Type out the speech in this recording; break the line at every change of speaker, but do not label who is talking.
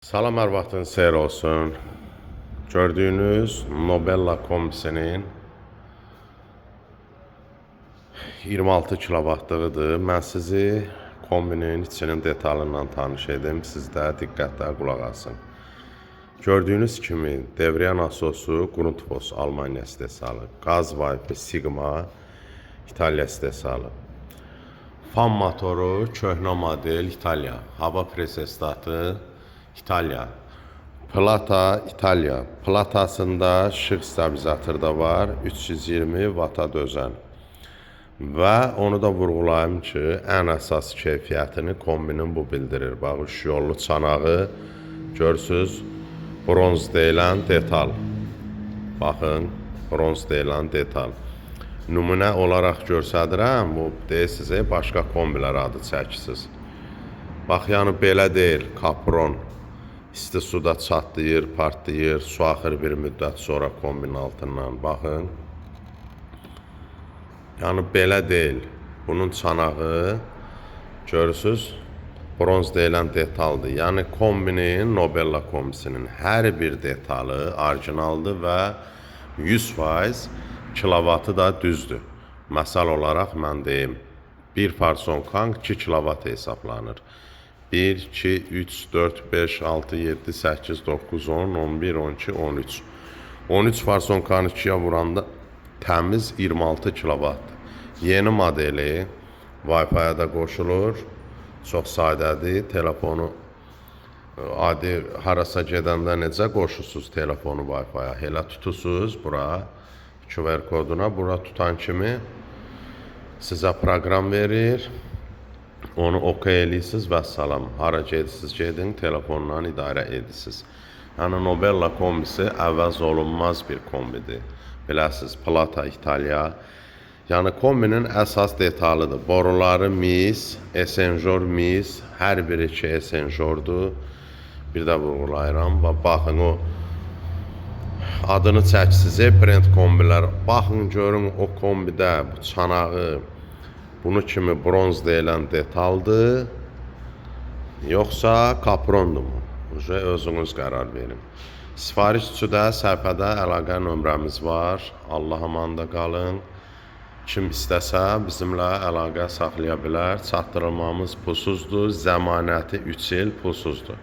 Salam, hər vaxtınız xeyir olsun. Gördüyünüz Nobella kombisinin 26 kilovatlıqdır. Mən sizi kombinin içinin detalından tanış edim. Siz də diqqətlə qulaq asın. Gördüyünüz kimi devriyyə nasosu Grundfos Almanya istehsalı, qaz vayfı Sigma İtaliya istehsalı, fan motoru köhnə model İtaliya, hava presestatı İtaliya, plata İtaliya. Platasında şık stabilizator da var, 320 Watt'a dözən. Və onu da vurğulayım ki, ən əsas keyfiyyətini kombinin bu bildirir. Bax, yollu çanağı görürsünüz, bronz deyilən detal. Baxın, bronz deyilən detal. Nümunə olaraq göstərirəm, bu deyirsiniz, başqa kombilər adı çəkisiz. Bax, yəni belə deyil, kapron. İsti suda çatlayır, partlayır, su axır bir müddət sonra kombinin altından. Baxın. Yəni belə deyil. Bunun çanağı görürsünüz, bronz deyilən detaldır. Yəni kombinin, Nobella kombisinin hər bir detalı orijinaldır və 100% kilovatı da düzdür. Məsəl olaraq mən deyim, bir farsonkan 2 kilovat hesablanır. 1, 2, 3, 4, 5, 6, 7, 8, 9, 10, 11, 12, 13. 13 farsonkanı 2-yə vuranda təmiz 26 kilovatdır. Yeni modeli Wi-Fi-yə da qoşulur. Çox sadədir. Telefonu adi harasa gedəndə necə qoşursunuz telefonu Wi-Fi-yə? Elə tutursunuz bura QR koduna. Bura tutan kimi sizə proqram verir. Onu oku eləyirsiniz və salam. Hara gedirsiniz, gedin, telefonla idarə edirsiniz. Yəni Nobella kombisi əvəz olunmaz bir kombidir. Biləsiniz, plata İtaliya. Yəni kombinin əsas detalıdır. Boruları mis, esenjor mis, hər biri ki esenjordur. Bir də vurğulayıram və baxın o adını çəkisiz, brend kombilər. Baxın, görün o kombidə bu çanağı bunu kimi bronz deyilən detaldır, yoxsa kaprondur mu? Özünüz qərar verin. Sifariş üçün də səhifədə əlaqə nömrəmiz var. Allah amanda qalın. Kim istəsə bizimlə əlaqə saxlaya bilər. Çatdırılmamız pulsuzdur, zəmanəti 3 il pulsuzdur.